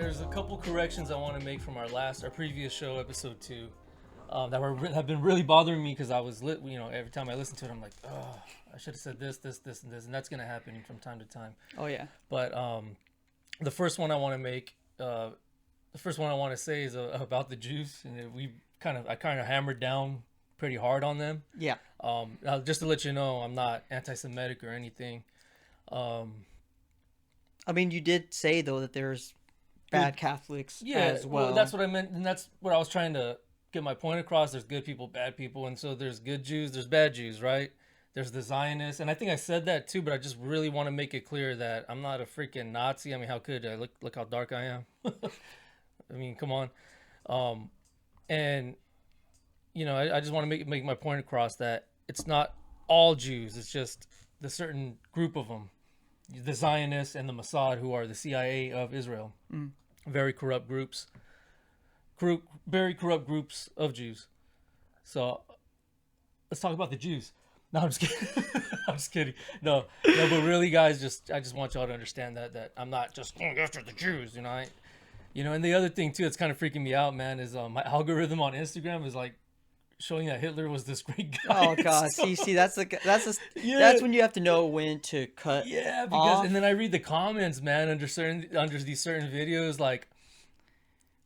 There's a couple corrections I want to make from our previous show, episode 2, have been really bothering me because I was every time I listen to it, I'm like, oh, I should have said this, and this, and that's gonna happen from time to time. Oh yeah. But the first one I want to make, the first one I want to say is about the Jews, and I kind of hammered down pretty hard on them. Yeah. Now, just to let you know, I'm not anti-Semitic or anything. I mean, you did say though that there's bad Catholics as well. That's what I meant, and that's what I was trying to get my point across. There's good people, bad people, and so there's good Jews, there's bad Jews, right? There's the Zionists, and I think I said that too, but I just really want to make it clear that I'm not a freaking Nazi. I mean, how could I? Look how dark I am. I mean, come on. And I just want to make my point across that it's not all Jews. It's just the certain group of them, the Zionists and the Mossad, who are the CIA of Israel. Very corrupt groups. Very corrupt groups of Jews. So let's talk about the Jews. No, I'm just kidding. I'm just kidding. No, but really, guys, I just want y'all to understand that I'm not just going after the Jews, And the other thing too, that's kind of freaking me out, man, is my algorithm on Instagram is like showing that Hitler was this great guy. Oh God, so, see, that's when you have to know when to cut. Yeah, off. And then I read the comments, man, under these certain videos, like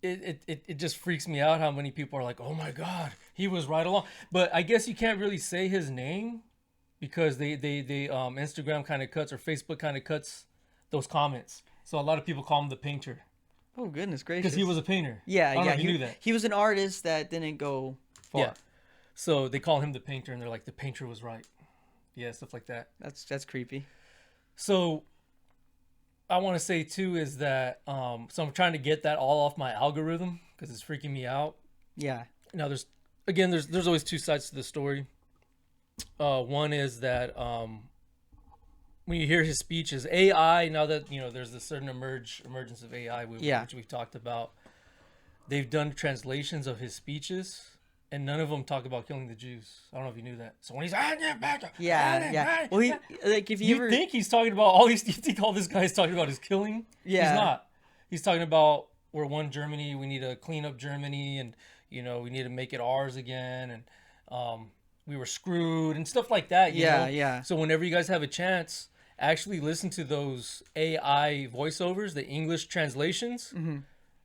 it just freaks me out how many people are like, oh my God, he was right along. But I guess you can't really say his name because they Instagram kind of cuts or Facebook kind of cuts those comments. So a lot of people call him the painter. Oh goodness gracious! Because he was a painter. Yeah, I don't know if you knew that. He was an artist that didn't go far. Yeah. So they call him the painter, and they're like, the painter was right. Yeah, stuff like that. That's creepy. So I want to say too is that so I'm trying to get that all off my algorithm because it's freaking me out. Yeah. Now there's always two sides to the story. One is that when you hear his speeches, AI, now that there's this certain emergence of AI, which we've talked about, they've done translations of his speeches, and none of them talk about killing the Jews. I don't know if you knew that. So when he's yeah. Well, if you think he's talking about you think all this guy is talking about is killing? Yeah. He's not. He's talking about we're one Germany. We need to clean up Germany, and we need to make it ours again, and we were screwed and stuff like that. You know? Yeah. So whenever you guys have a chance, actually listen to those AI voiceovers, the English translations. Mm-hmm.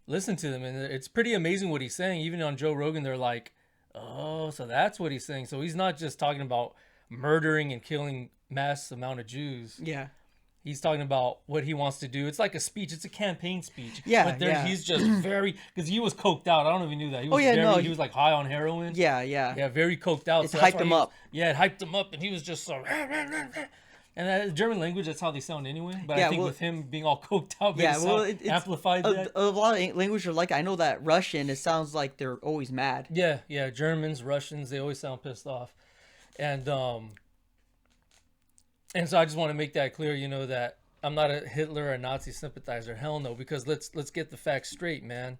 Listen to them, and it's pretty amazing what he's saying. Even on Joe Rogan, they're like, oh, so that's what he's saying. So he's not just talking about murdering and killing mass amount of Jews. Yeah. He's talking about what he wants to do. It's like a speech. It's a campaign speech. Yeah, But he's just very... Because he was coked out. I don't know if you knew that. He was he was like high on heroin. Yeah. Yeah, very coked out. It's hyped him up. Yeah, it hyped him up, and he was just so... And that German language, that's how they sound anyway. But I think with him being all coked out, it amplified that. A lot of languages are like, I know that Russian, it sounds like they're always mad. Yeah. Germans, Russians, they always sound pissed off. And so I just want to make that clear, that I'm not a Hitler or Nazi sympathizer. Hell no, because let's get the facts straight, man.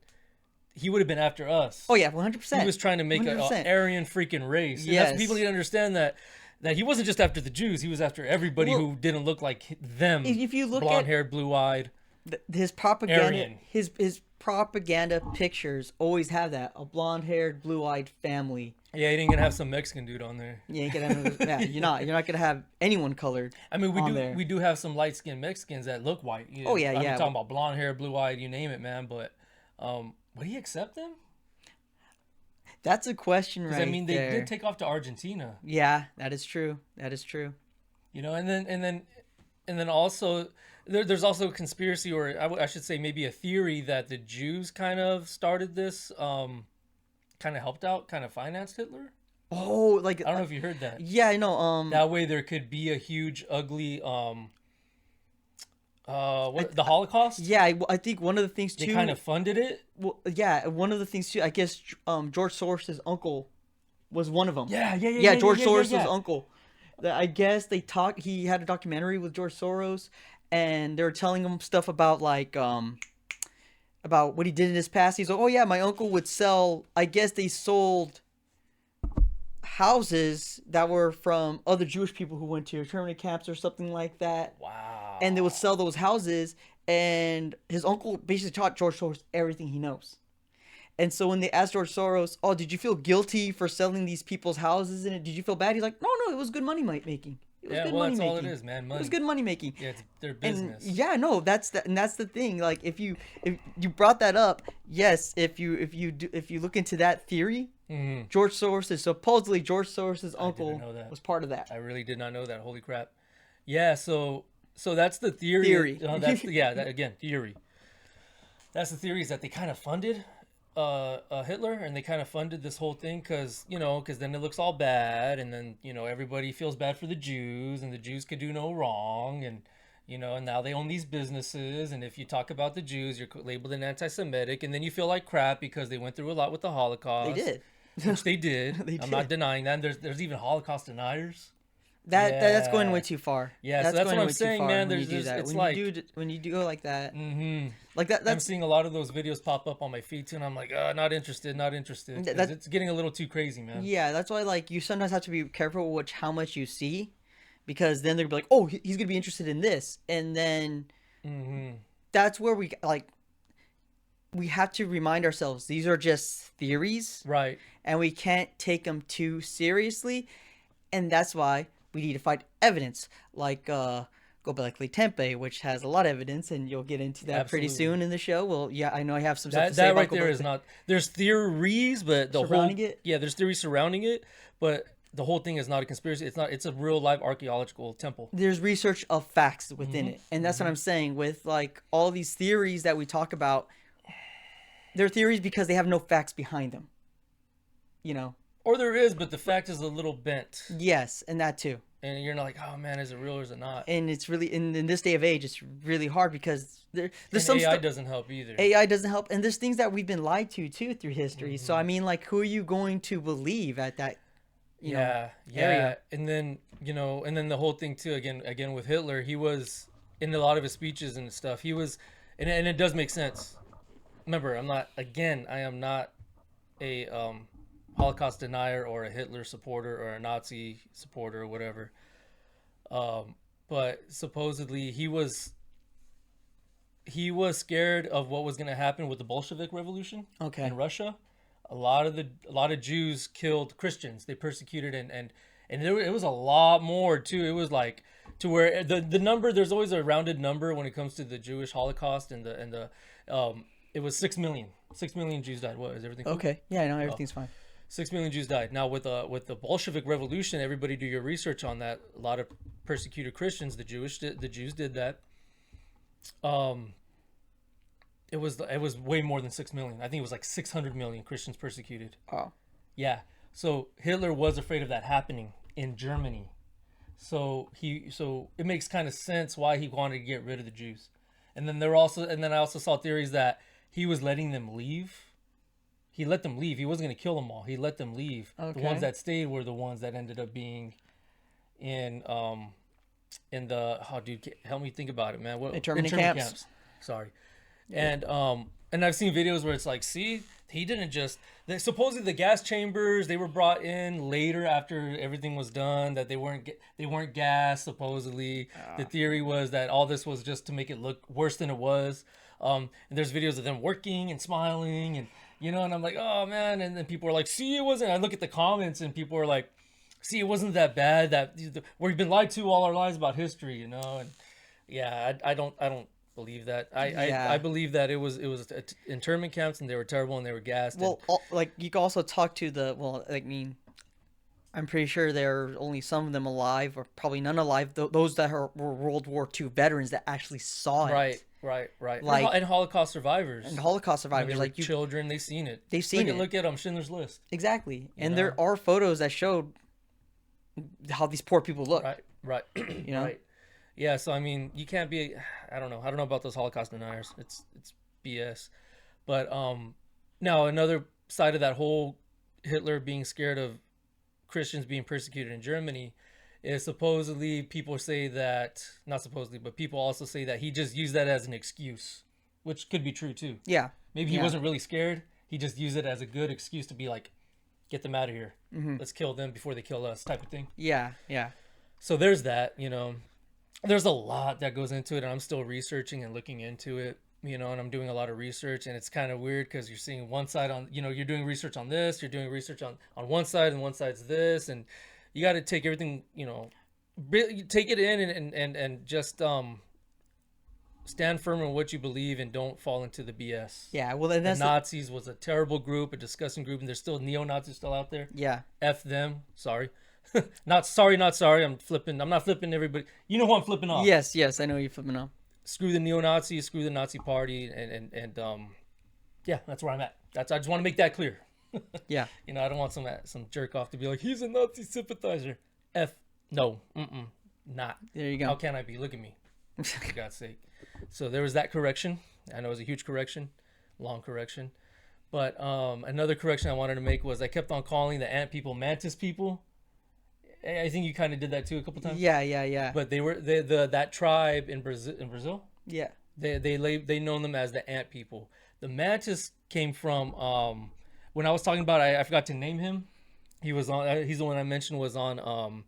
He would have been after us. Oh yeah, 100%. He was trying to make an Aryan freaking race. And yes. That's, people need to understand that he wasn't just after the Jews. He was after everybody who didn't look like them. If you look blonde-haired, blue-eyed, his propaganda, Aryan. his propaganda pictures always have that, a blonde-haired, blue-eyed family. Yeah, he ain't gonna have some Mexican dude on there. Yeah, you're not gonna have anyone colored. I mean, we do have some light-skinned Mexicans that look white. Oh yeah, I'm talking about blonde hair, blue-eyed, you name it, man. But would he accept them? That's a question, right? I mean, they did take off to Argentina. Yeah, that is true. And then also there's also a conspiracy, or I should say maybe a theory, that the Jews kind of started this, kind of helped out, kind of financed Hitler. Oh, like I don't know if you heard that. Yeah, I know. That way there could be a huge, ugly the Holocaust? Yeah, I think one of the things too. They kind of funded it. Well, yeah, one of the things too. I guess George Soros' uncle was one of them. Yeah. George Soros' uncle. I guess he had a documentary with George Soros, and they were telling him stuff about about what he did in his past. He's like, oh yeah, my uncle would sell. I guess they sold houses that were from other Jewish people who went to internment camps or something like that. Wow. And they would sell those houses, and his uncle basically taught George Soros everything he knows. And so when they asked George Soros, "Oh, did you feel guilty for selling these people's houses in it? Did you feel bad?" He's like, "No, no, it was good money making. It was Yeah, good well, money that's all it making. is, man. It was Money. good money making." Yeah, it's their And business. yeah, no, that's the thing. Like if you brought that up, yes, if you look into that theory, George Soros's I didn't uncle know that. was part of that I really did not know that. Holy crap. Yeah, so that's the theory. theory. That's yeah, that, again, theory. That's the theory, is that they kind of funded Hitler, and they kind of funded this whole thing because then it looks all bad, and then everybody feels bad for the Jews, and the Jews could do no wrong, and and now they own these businesses, and if you talk about the Jews, you're labeled an anti-Semitic, and then you feel like crap because they went through a lot with the Holocaust. They did. Which they did. They I'm did. not denying that. There's even Holocaust deniers. That's going Yeah. way too far. Yeah, so that's going what I'm way too saying, far man. when you There's- do that. it's When like- you do go like that, like I'm that's seeing a lot of those videos pop up on my feed too, and I'm like, not interested, not interested. 'Cause it's getting a little too crazy, man. yeah. That's why like you sometimes have to be careful with how much you see, because then they're gonna be like, oh, he's gonna be interested in this, and then that's where we have to remind ourselves these are just theories, Right. and we can't take them too seriously, and that's why we need to find evidence, like Göbekli Tepe, which has a lot of evidence, and you'll get into that pretty Absolutely. soon in the show. Well, yeah, I know I have some stuff That to say that about right there is Göbekli. not. There's theories, but the Surrounding whole it? yeah, there's theories surrounding it, but the whole thing is not a conspiracy. It's not. It's a real live archaeological temple. There's research of facts within Mm-hmm. it, and that's what I'm saying with like all these theories that we talk about. They're theories because they have no facts behind them. Or there is, but the fact is a little bent, Yes, and that too. and you're not like, oh man, is it real or is it not? And it's really in this day of age, it's really hard because there's And some AI stuff. doesn't help either. AI doesn't help, and there's things that we've been lied to too through history. Mm-hmm. So I mean, like, who are you going to believe at that? Yeah, area? and then and then the whole thing too. Again with Hitler, he was in a lot of his speeches and stuff. He was, and it does make sense. Remember, I am not a Holocaust denier or a Hitler supporter or a Nazi supporter or whatever. But supposedly he was scared of what was going to happen with the Bolshevik Revolution Okay. in Russia. A lot of Jews killed Christians. They persecuted and it was a lot more too. It was like to where the number, there's always a rounded number when it comes to the Jewish Holocaust, and it was 6 million. 6 million Jews died. What is everything? Cool? Okay. Yeah, I know everything's fine. 6 million Jews died. Now with the Bolshevik Revolution, everybody do your research on that. A lot of persecuted Christians. The Jews did that. It was way more than 6 million. I think it was like 600 million Christians persecuted. Oh. Yeah. So Hitler was afraid of that happening in Germany. So it makes kind of sense why he wanted to get rid of the Jews. And then I also saw theories that he was letting them leave. He let them leave. He wasn't going to kill them all. He let them leave. Okay. The ones that stayed were the ones that ended up being in the help me think about it, man. What Internment camps. Sorry. And I've seen videos where it's like, see, he didn't just supposedly the gas chambers, they were brought in later after everything was done, that they weren't gas supposedly. The theory was that all this was just to make it look worse than it was. And there's videos of them working and smiling, and and I'm like, oh man. And then people are like, see, it wasn't. I look at the comments and people are like, see, it wasn't that bad. That we've been lied to all our lives about history, and yeah, I don't believe that. I believe that it was internment camps, and they were terrible, and they were gassed. Well, like you can also talk to I'm pretty sure there are only some of them alive, or probably none alive. Those that were World War II veterans that actually saw it. Right. Like- and Holocaust survivors. And Holocaust When survivors, they like were children, they've seen it. They've seen it. Look at Schindler's List. exactly. And know? there are photos that showed how these poor people look. Right. know? Right. Yeah. So I mean, you can't be. I don't know about those Holocaust deniers. It's BS. But now another side of that whole Hitler being scared of Christians being persecuted in Germany is supposedly people say that, not supposedly, but people also say that he just used that as an excuse, which could be true too. Yeah. Maybe he wasn't really scared. He just used it as a good excuse to be like, get them out of here. Let's kill them before they kill us, type of thing. Yeah. So there's that, there's a lot that goes into it, and I'm still researching and looking into it. And I'm doing a lot of research, and it's kind of weird because you're seeing one side on, you're doing research on this, you're doing research on one side, and one side's this, and you got to take everything, take it in and just stand firm in what you believe and don't fall into the BS. Yeah, well, then The that's Nazis was a terrible group, a disgusting group, and there's still neo-Nazis still out there. yeah. F them. Sorry. Not sorry, not sorry. I'm not flipping everybody. You know who I'm flipping off. Yes, yes, I know you're flipping off. Screw the neo-Nazis, screw the Nazi party, and yeah, that's where I'm at. I just want to make that clear. Yeah. I don't want some jerk off to be like, he's a Nazi sympathizer. No, not. There you go. How can I be? Look at me, for God's sake. So there was that correction. I know it was a huge correction, long correction, but another correction I wanted to make was I kept on calling the ant people mantis people. I think you kind of did that too a couple times. Yeah. But they were that tribe in Brazil. Yeah. They known them as the ant people. The mantis came from when I was talking about I forgot to name him. He's the one I mentioned was on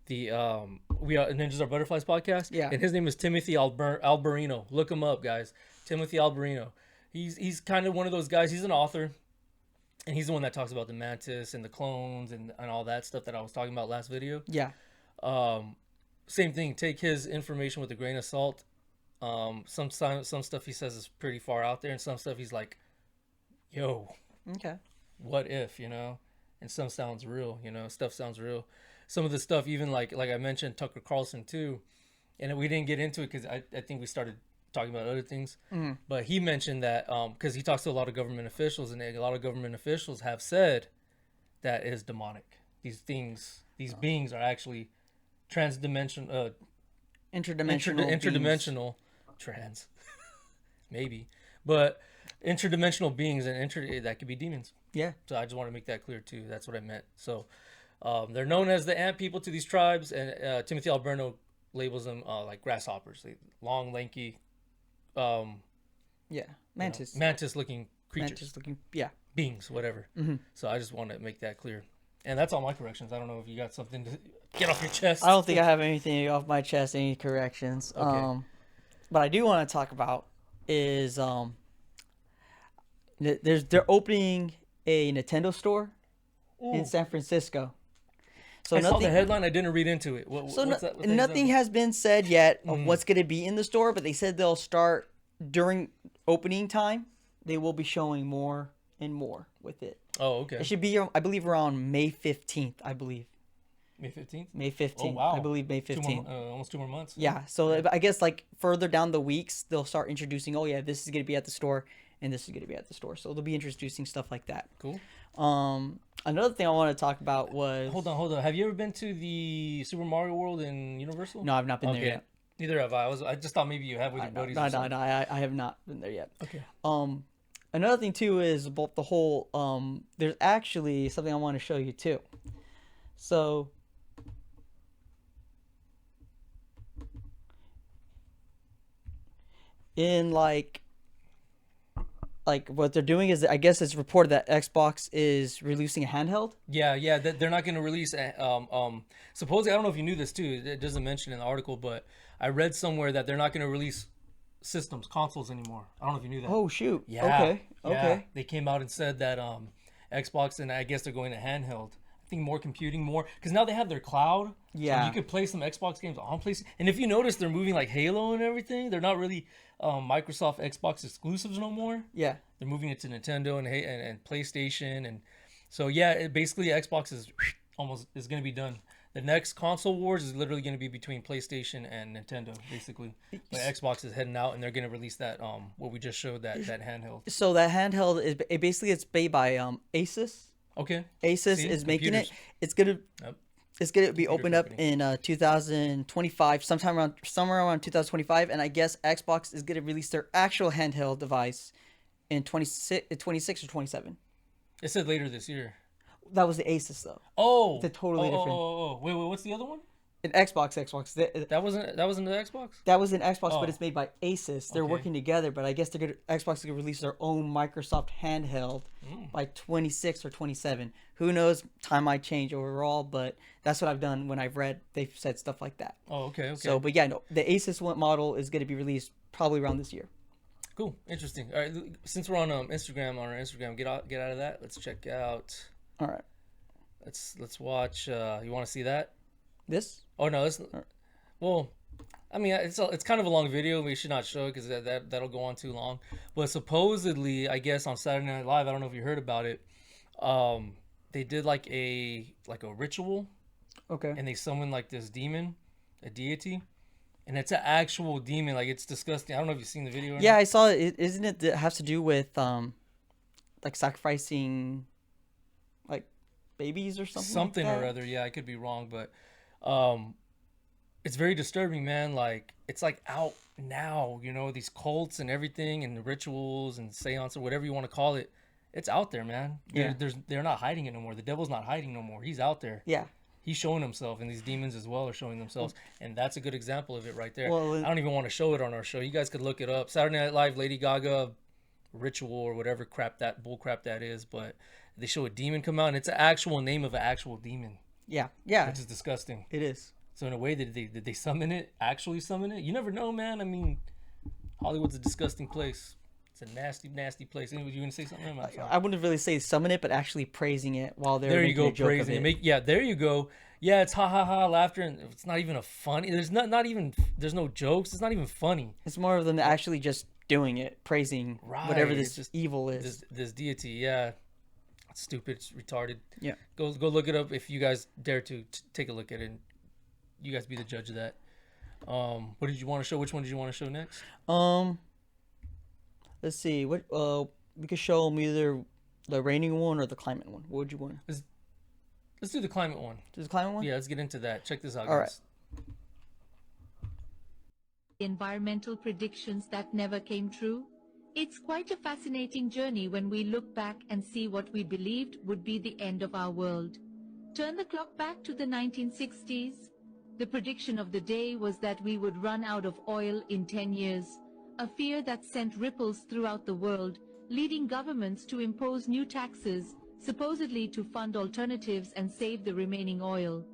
the We Are Ninjas Are Butterflies podcast. Yeah. And his name is Timothy Alberino. Look him up, guys. Timothy Alberino. He's kind of one of those guys. He's an author. And he's the one that talks about the mantis and the clones and all that stuff that I was talking about last video. Yeah. Same thing. Take his information with a grain of salt. Some stuff he says is pretty far out there, and some stuff he's like, "Yo, Okay. what if?" And some sounds real. Stuff sounds real. Some of the stuff, even like I mentioned, Tucker Carlson too, and we didn't get into it because I think we started talking about other things. Mm-hmm. But he mentioned that because he talks to a lot of government officials, and a lot of government officials have said that it is demonic. These beings are actually interdimensional trans, maybe, but interdimensional beings, and that could be demons. Yeah. So I just want to make that clear too. That's what I meant. So they're known as the ant people to these tribes, and Timothy Alberno labels them like grasshoppers, long, lanky. Yeah. Mantis. Mantis-looking creatures. Mantis-looking. Yeah. Beings, whatever. Mm-hmm. So I just want to make that clear. And that's all my corrections. I don't know if you got something to get off your chest. I don't think I have anything off my chest, any corrections. Okay. But I do want to talk about is they're opening a Nintendo store in San Francisco. So I saw the headline. I didn't read into it. Nothing has been said yet of what's going to be in the store, but they said they'll start during opening time. They will be showing more and more with it. Oh, okay. It should be, I believe, around May 15th, I believe. May 15th? May 15th. Oh, wow. I believe May 15th. Almost 2 more months. Yeah. So I guess like further down the weeks, they'll start introducing, oh, yeah, this is going to be at the store and this is going to be at the store. So they'll be introducing stuff like that. Cool. Another thing I want to talk about was... Hold on. Have you ever been to the Super Mario World in Universal? No, I've not been there yet. Neither have I. I just thought maybe you have with your buddies. No, I have not been there yet. Okay. Another thing too is about the whole there's actually something I want to show you too. So in like what they're doing is, I guess it's reported that Xbox is releasing a handheld. Yeah, they're not going to release supposedly, I don't know if you knew this too, it doesn't mention in the article, but I read somewhere that they're not going to release consoles anymore. I don't know if you knew that. Oh shoot. Yeah. Okay. They came out and said that Xbox, and I guess they're going to handheld. I think more computing, more because now they have their cloud. Yeah. So you could play some Xbox games on PlayStation. And if you notice, they're moving like Halo and everything. They're not really Microsoft Xbox exclusives no more. Yeah. They're moving it to Nintendo and PlayStation, and so yeah, basically Xbox is going to be done. The next console wars is literally going to be between PlayStation and Nintendo, basically. But Xbox is heading out, and they're going to release that what we just showed, that handheld. So that handheld is it's made by Asus. Okay. Asus is making it. It's gonna be opened up in 2025, somewhere around 2025, and I guess Xbox is gonna release their actual handheld device in 26 or 27. It said later this year. That was the Asus though. Oh, it's a totally different. Wait, what's the other one? An Xbox. That wasn't the Xbox. That was an Xbox, but Oh, it's made by Asus. They're okay. working together, but I guess Xbox is gonna release their own Microsoft handheld by 26 or 27. Who knows? Time might change overall, but that's what I've done when I've read. They've said stuff like that. Oh, okay. So, but yeah, no, the Asus one model is gonna be released probably around this year. Cool. Interesting. All right. Since we're on Instagram, get out of that. Let's check out. All right, Let's watch. You want to see that? this. Oh no. Well, I mean, it's kind of a long video. We should not show it because that'll go on too long. But supposedly, I guess on Saturday Night Live, I don't know if you heard about it. They did like a ritual, Okay. and they summoned like this demon, a deity, and it's an actual demon. Like it's disgusting. I don't know if you've seen the video. Or Yeah, not. I saw it. Isn't it that has to do with like sacrificing like babies or something like Something or that? other. Yeah, I could be wrong, but it's very disturbing, man. Like it's like out now, these cults and everything and the rituals and seance or whatever you want to call it. It's out there, man. Yeah. They're not hiding it no more. The devil's not hiding no more. He's out there. Yeah. He's showing himself, and these demons as well are showing themselves, and that's a good example of it right there. Well, I don't even want to show it on our show. You guys could look it up. Saturday Night Live, Lady Gaga ritual or whatever bull crap that is, but they show a demon come out, and it's an actual name of an actual demon, Yeah. Yeah. which is disgusting. It is. So in a way, did they summon it? Actually summon it? You never know, man. I mean, Hollywood's a disgusting place. It's a nasty, nasty place. Anyway, you gonna say something? I wouldn't really say summon it, but actually praising it while they're There you making go, a joke of praising it. it. There you go. Yeah, it's ha ha ha laughter, and it's not even a funny. Not even. There's no jokes. It's not even funny. It's more of them actually just doing it, praising whatever Right, this it's just evil is. This deity. Yeah, it's stupid. It's retarded. Yeah. Go look it up if you guys dare to take a look at it. And you guys be the judge of that. What did you want to show? Which one did you want to show next? Let's see. What we could show them either the raining one or the climate one. What would you want? Let's do the climate one. Do the climate one? Yeah, let's get into that. Check this out, All guys. Environmental predictions that never came true? It's quite a fascinating journey when we look back and see what we believed would be the end of our world. Turn the clock back to the 1960s. The prediction of the day was that we would run out of oil in 10 years, a fear that sent ripples throughout the world, leading governments to impose new taxes, supposedly to fund alternatives and save the remaining oil.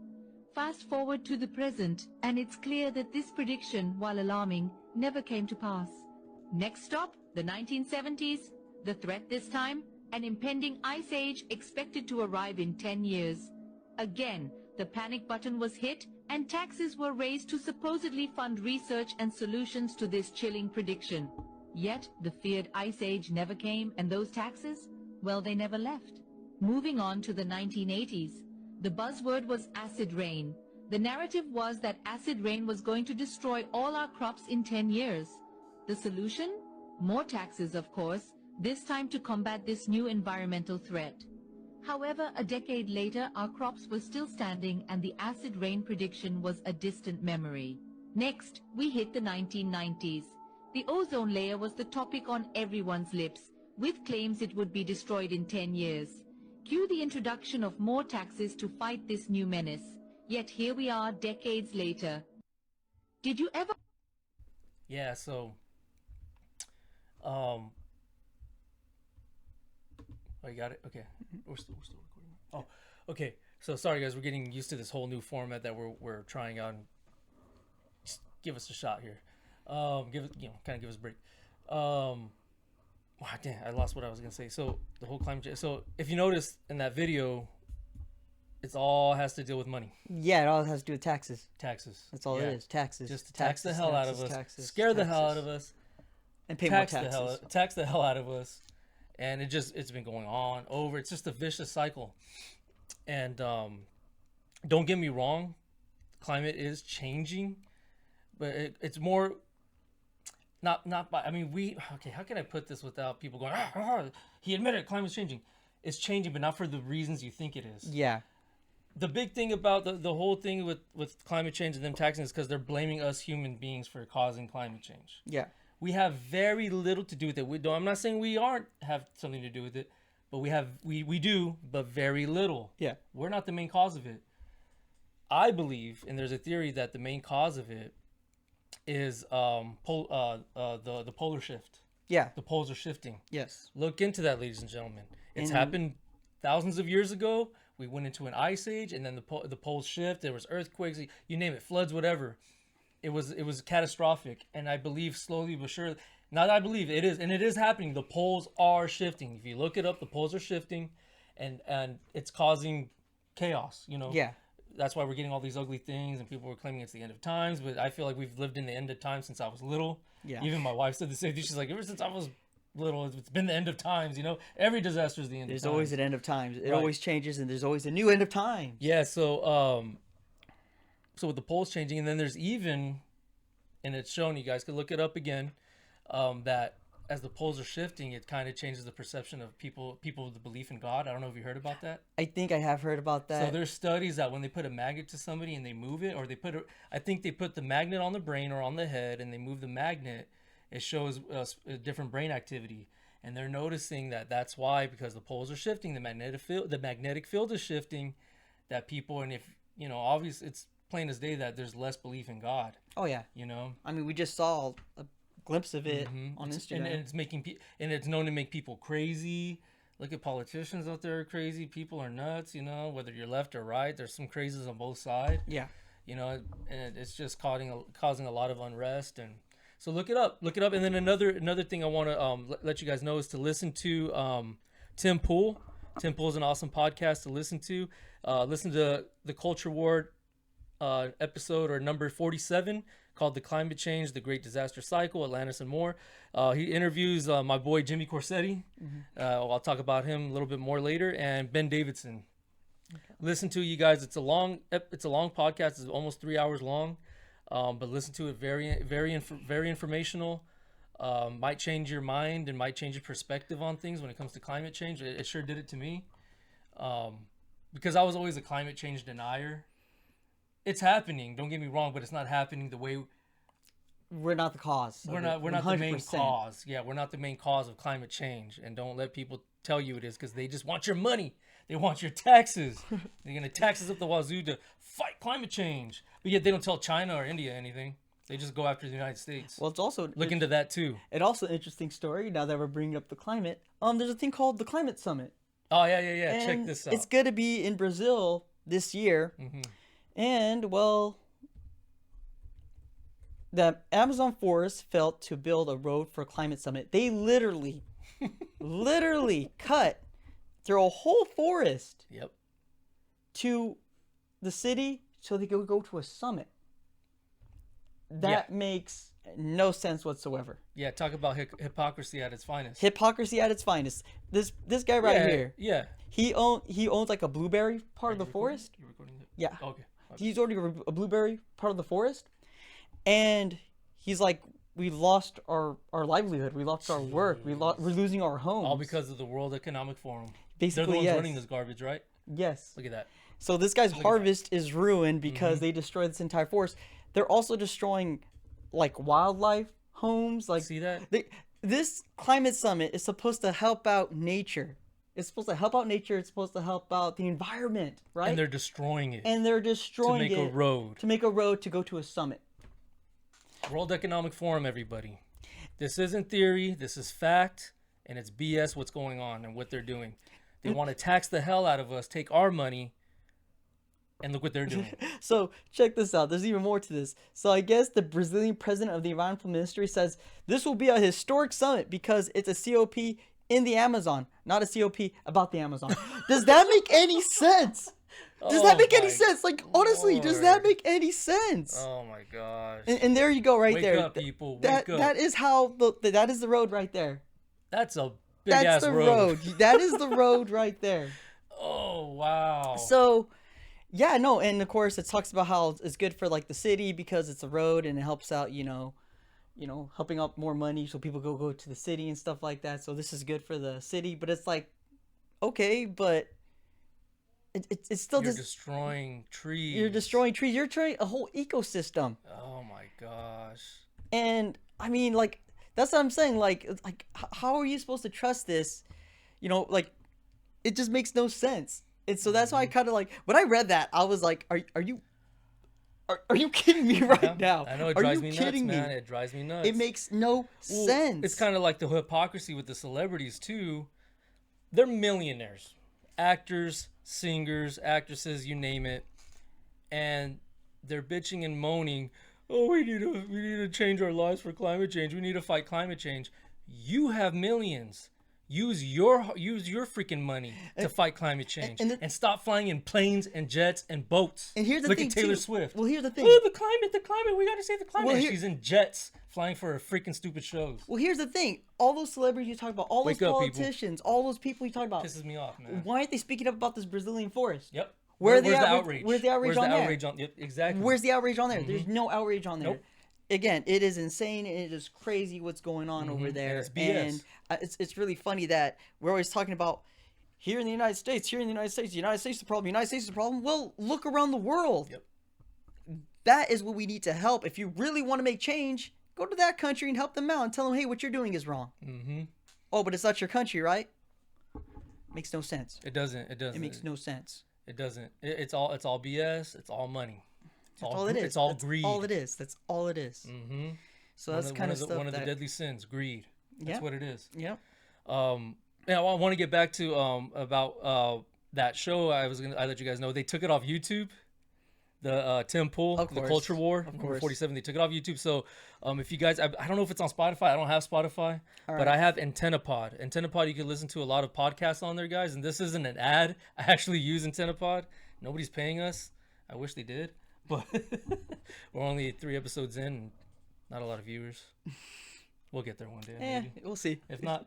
Fast forward to the present, and it's clear that this prediction, while alarming, never came to pass. Next stop, the 1970s. The threat this time, an impending ice age expected to arrive in 10 years. Again, the panic button was hit, and taxes were raised to supposedly fund research and solutions to this chilling prediction. Yet, the feared ice age never came, and those taxes, well, they never left. Moving on to the 1980s. The buzzword was acid rain. The narrative was that acid rain was going to destroy all our crops in 10 years. The solution? More taxes, of course, this time to combat this new environmental threat. However, a decade later, our crops were still standing and the acid rain prediction was a distant memory. Next, we hit the 1990s. The ozone layer was the topic on everyone's lips, with claims it would be destroyed in 10 years. Cue the introduction of more taxes to fight this new menace. Yet here we are decades later. Did you ever... Yeah, so oh, you got it? Okay. We're still recording. Oh, okay. So sorry guys, we're getting used to this whole new format that we're trying out. Just give us a shot here. Give us a break. Wow, damn, I lost what I was gonna say. So the whole climate change. So if you notice in that video, it's all has to deal with money, Yeah, it all has to do with taxes. taxes. That's all Yeah. it is. Taxes. Just to tax the hell out of us, taxes, scare the hell out taxes. of us, And pay tax more the taxes. tax the hell out of us, and it's been going on over. It's just a vicious cycle, and don't get me wrong, climate is changing, but it's more not by. I mean, okay. How can I put this without people going? He admitted climate's changing. It's changing, but not for the reasons you think it is. Yeah. The big thing about the whole thing with climate change and them taxing is because they're blaming us human beings for causing climate change. Yeah. We have very little to do with it. I'm not saying we aren't have something to do with it, but we do, but very little. Yeah. We're not the main cause of it. I believe, and there's a theory that the main cause of it is the polar shift. Yeah. The poles are shifting. Yes. Look into that, ladies and gentlemen. It's And- happened thousands of years ago. We went into an ice age, and then the poles shift. There was earthquakes, you name it, floods, whatever. It was catastrophic, and I believe slowly but surely. Not I believe it is, and it is happening. The poles are shifting. If you look it up, the poles are shifting, and it's causing chaos. You know. Yeah. That's why we're getting all these ugly things, and people were claiming it's the end of times. But I feel like we've lived in the end of times since I was little. Yeah. Even my wife said the same thing. She's like, ever since I was little, it's been the end of times. You know, every disaster is the end. There's of times. always an end of times. It Right. always changes, and there's always a new end of time. Yeah. So with the poles changing, and then there's even, and it's shown, you guys could look it up again, that as the poles are shifting, it kind of changes the perception of people with the belief in God. I don't know if you heard about that. I think I have heard about that. So there's studies that when they put a magnet to somebody and they move it, or I think they put the magnet on the brain or on the head and they move the magnet, it shows a different brain activity. And they're noticing that that's why, because the poles are shifting, the magnetic field is shifting, that people, and if, you know, obviously it's plain as day that there's less belief in God, Oh yeah. you know? I mean, we just saw a glimpse of it on It's- Instagram. and it's and it's known to make people crazy. Look at politicians out there are crazy. People are nuts, you know, whether you're left or right. There's some crazies on both sides. Yeah. You know, and it's just causing a lot of unrest. And so look it up. And then another thing I want to let you guys know is to listen to Tim Pool. Tim Pool is an awesome podcast to listen to. Listen to the Culture War episode, or number 47, called "The Climate Change, the Great Disaster Cycle, Atlantis and More." He interviews my boy Jimmy Corsetti. I'll talk about him a little bit more later, and Ben Davidson. Listen to it, you guys. It's a long podcast. It's almost 3 hours long, but listen to it. Very informational. Might change your mind and might change your perspective on things when it comes to climate change. It sure did it to me, because I was always a climate change denier. It's happening. Don't get me wrong, but it's not happening the way. We're not the cause. We're not the main cause. Yeah, we're not the main cause of climate change, and don't let people tell you it is, because they just want your money. They want your taxes. They're gonna tax us up the wazoo to fight climate change, but yet they don't tell China or India anything. They just go after the United States. Well, it's also Look into that too. It also an interesting story. Now that we're bringing up the climate, there's a thing called the Climate Summit. Oh yeah. Check And this out. It's going to be in Brazil this year, and well, the Amazon forest felt to build a road for Climate Summit. They literally cut through a whole forest Yep. to the city so they could go to a summit. That makes no sense whatsoever. Yeah. Talk about hypocrisy at its finest. Hypocrisy at its finest. This guy right here, Yeah. he owns like a blueberry part of the forest. You're recording it? Yeah. Okay. He's already a blueberry part of the forest, and he's like, we lost our livelihood, we lost our work, we're losing our homes. All because of the World Economic Forum. Basically, They're the ones yes. running this garbage, right? Yes. Look at that. So this guy's harvest is ruined because they destroyed this entire forest. They're also destroying like wildlife homes. Like, See that? This climate summit is supposed to help out nature. It's supposed to help out nature. It's supposed to help out the environment, right? And they're destroying it And they're destroying to make it a road. to make a road to go to a summit. World Economic Forum, everybody. This isn't theory. This is fact, and it's BS what's going on and what they're doing. They want to tax the hell out of us, take our money, and look what they're doing. So check this out. There's even more to this. So I guess the Brazilian president of the environmental ministry says this will be a historic summit because it's a COP in the Amazon, not a COP about the Amazon. Does that make any sense? Does that make any sense? Like, honestly, does that make any sense? Oh my gosh. And there you go, right Wake there. up, people. Wake that up. that is how that is the road right there. That's a big That's ass the road. road. That is the road right there. Oh wow. So, yeah, no, and of course it talks about how it's good for like the city because it's a road and it helps out, helping out more money so people go to the city and stuff like that. So this is good for the city, but it's like, okay, but it's still You're just destroying trees. you're destroying trees. You're destroying a whole ecosystem, Oh my gosh. and I mean, like that's what I'm saying. Like how are you supposed to trust this? Like it just makes no sense. And so that's why I kind of like when I read that, I was like, are you Are you kidding me right Yeah, now? I know it Are drives you me nuts, kidding man. me? It drives me nuts. It makes no Well, sense. it's kind of like the hypocrisy with the celebrities too. They're millionaires, actors, singers, actresses, you name it, and they're bitching and moaning. Oh, we need to change our lives for climate change. We need to fight climate change. You have millions. Use your freaking money to fight climate change and stop flying in planes and jets and boats. And here's the Look thing, at Taylor too. Swift. Well, here's the thing. Oh, the climate. We gotta save the climate. Well, And here- she's in jets flying for her freaking stupid shows. Well, here's the thing. All those celebrities you talk about, all Wake those up, people. politicians, all those people you talk about, Pisses me off, man. why aren't they speaking up about this Brazilian forest? Yep. Where's the the outrage? Where's the outrage on there? Yep, exactly. Where's the outrage on there? There's no outrage on there. Nope. Again, it is insane. It is crazy what's going on over there. it's BS. And it's really funny that we're always talking about here in the United States, the United States is the problem, United States is the problem. Well, look around the world. Yep. That is what we need to help. If you really want to make change, go to that country and help them out and tell them, hey, what you're doing is wrong. Mm-hmm. Oh, but it's not your country, right? Makes no sense. It doesn't. It makes no sense. It doesn't. It's all BS. It's all money. That's all it is. It's all That's greed. all it is. That's all it is. Mm-hmm. So that's kind of stuff one of the that. deadly sins. Greed. That's Yeah. what it is. Yeah. Yeah, I want to get back to about that show. I let you guys know they took it off YouTube. The Tim Pool, Of the course. Culture War, Of number course. 47. They took it off YouTube. So if you guys, I don't know if it's on Spotify. I don't have Spotify, but I have AntennaPod. AntennaPod, you can listen to a lot of podcasts on there, guys. And this isn't an ad. I actually use AntennaPod. Nobody's paying us. I wish they did, but we're only 3 episodes in, and not a lot of viewers. We'll get there one day. Maybe. We'll see. If not,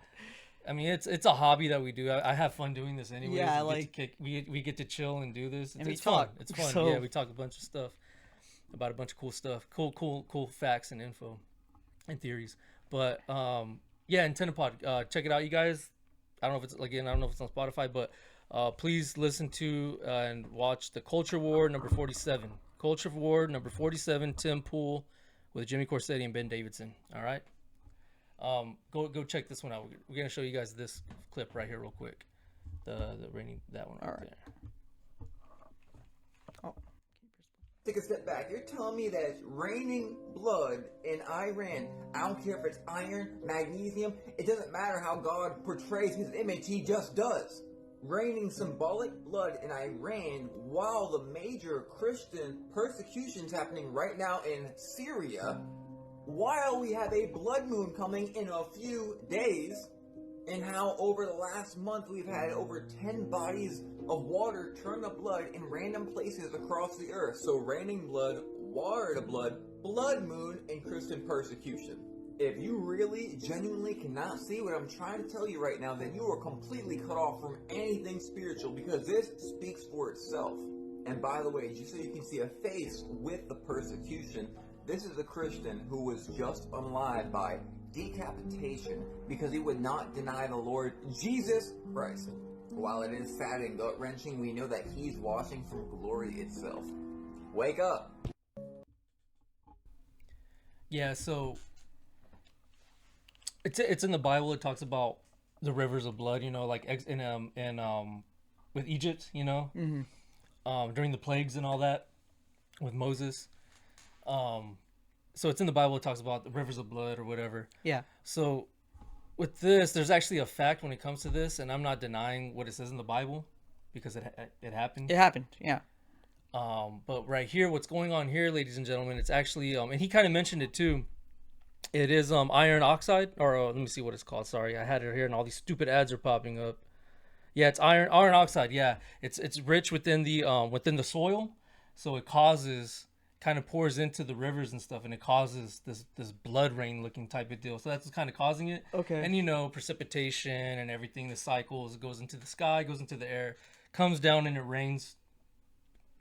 I mean, it's a hobby that we do. I have fun doing this anyway. Yeah, we get to chill and do this. And we It's fun. talk. It's fun. So- Yeah, we talk a bunch of stuff about a bunch of cool stuff, cool facts and info and theories. But yeah, AntennaPod, check it out, you guys. I don't know if it's on Spotify, but please listen to and watch the Culture War number 47. Culture War number 47. Tim Pool with Jimmy Corsetti and Ben Davidson. All right. Go check this one out. We're gonna show you guys this clip right here real quick. The raining, that one right there. Take a step back. You're telling me that it's raining blood in Iran. I don't care if it's iron, magnesium. It doesn't matter how God portrays his image. He just does. Raining symbolic blood in Iran while the major Christian persecution's happening right now in Syria, while we have a blood moon coming in a few days, and how over the last month we've had over 10 bodies of water turn to blood in random places across the earth. So raining blood, water to blood, blood moon, and Christian persecution. If you really genuinely cannot see what I'm trying to tell you right now, then you are completely cut off from anything spiritual, because this speaks for itself. And by the way, just so you can see a face with the persecution, this is a Christian who was just unalived by decapitation because he would not deny the Lord Jesus Christ. While it is sad and gut-wrenching, we know that he's washing from glory itself. Wake up! Yeah, so it's in the Bible. It talks about the rivers of blood. You know, like with Egypt. You know, during the plagues and all that with Moses. So it's in the Bible. It talks about the rivers of blood or whatever. Yeah. So with this, there's actually a fact when it comes to this, and I'm not denying what it says in the Bible because it happened. It happened. Yeah. But right here, what's going on here, ladies and gentlemen, it's actually and he kind of mentioned it too. It is iron oxide, or let me see what it's called. Sorry, I had it here, and all these stupid ads are popping up. Yeah, it's iron oxide. Yeah, it's rich within the soil, so it kind of pours into the rivers and stuff, and it causes this blood rain looking type of deal. So that's what's kind of causing it. Okay. And precipitation and everything, the cycles, it goes into the sky, goes into the air, comes down, and it rains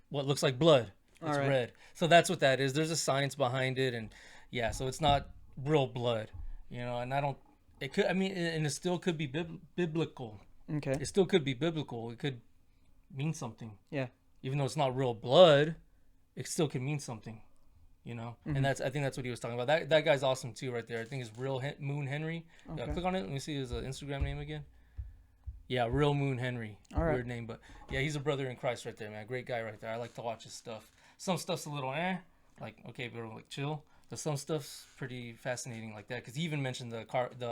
what looks like blood. It's All right. red. So that's what that is. There's a science behind it, and yeah, so it's not real blood, and and it still could be biblical. Okay. It still could be biblical. It could mean something. Yeah. Even though it's not real blood, it still can mean something, And I think that's what he was talking about. That guy's awesome too, right there. I think it's Real Moon Henry. Yeah, Okay. click on it. Let me see his Instagram name again. Yeah, Real Moon Henry. All right. Weird name, but yeah, he's a brother in Christ right there, man. Great guy right there. I like to watch his stuff. Some stuff's a little like okay, but like chill. But some stuff's pretty fascinating like that because he even mentioned the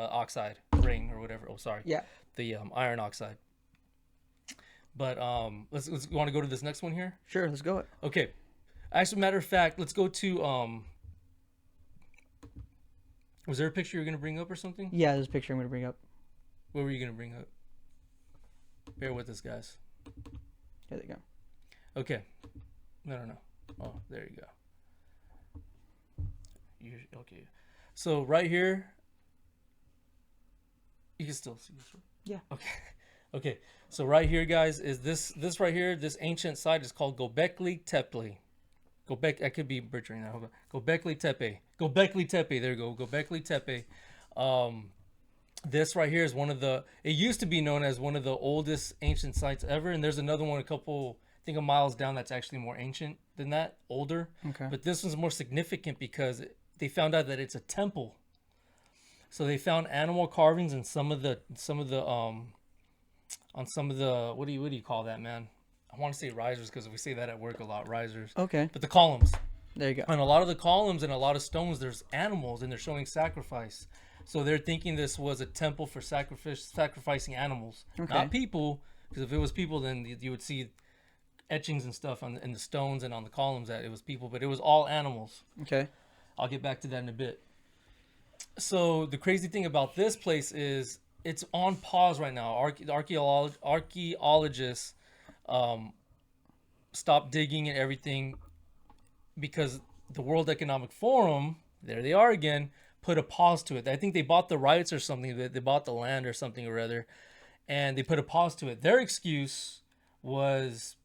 oxide ring or whatever. Oh, sorry. Yeah. The iron oxide. But let's want to go to this next one here. Sure, let's go. Okay. Actually, matter of fact, let's go to was there a picture you were gonna bring up or something? Yeah, there's a picture I'm gonna bring up. What were you gonna bring up? Bear with us, guys. There they go. Okay. No. Oh, there you go. Okay. So right here, you can still see this, right? Yeah. Okay. Okay. So right here, guys, is this right here? This ancient site is called Göbekli Tepe. I could be butchering that. Hold on. Göbekli Tepe. Göbekli Tepe. There you go. Göbekli Tepe. This right here is one of the. It used to be known as one of the oldest ancient sites ever, and there's another one a couple, I think, of miles down that's actually more ancient than that, older. Okay. But this one's more significant because they found out that it's a temple. So they found animal carvings and some of the what do you call that, man? I want to say risers because we say that at work a lot, risers. Okay. But the columns. There you go. On a lot of the columns and a lot of stones, there's animals and they're showing sacrifice. So they're thinking this was a temple for sacrificing animals, not people. Because if it was people, then you would see etchings and stuff in the stones and on the columns that it was people, but it was all animals. Okay. I'll get back to that in a bit. So the crazy thing about this place is it's on pause right now. Archaeologists stopped digging and everything because the World Economic Forum, there they are again, put a pause to it. I think they bought the rights or something. They bought the land or something or other, and they put a pause to it. Their excuse was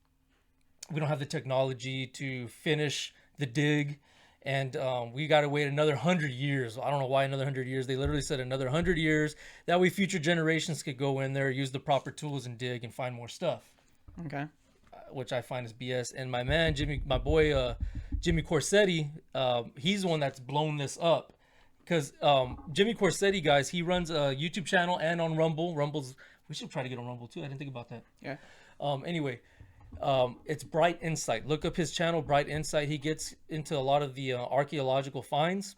we don't have the technology to finish the dig, and we got to wait another 100 years. I don't know why another 100 years. They literally said another 100 years. That way future generations could go in there, use the proper tools and dig and find more stuff. Okay. Which I find is BS. And my man, my boy, Jimmy Corsetti, he's the one that's blown this up. Because Jimmy Corsetti, guys, he runs a YouTube channel and on Rumble. We should try to get on Rumble too. I didn't think about that. Yeah. Anyway, it's Bright Insight. Look up his channel, Bright Insight. He gets into a lot of the archaeological finds.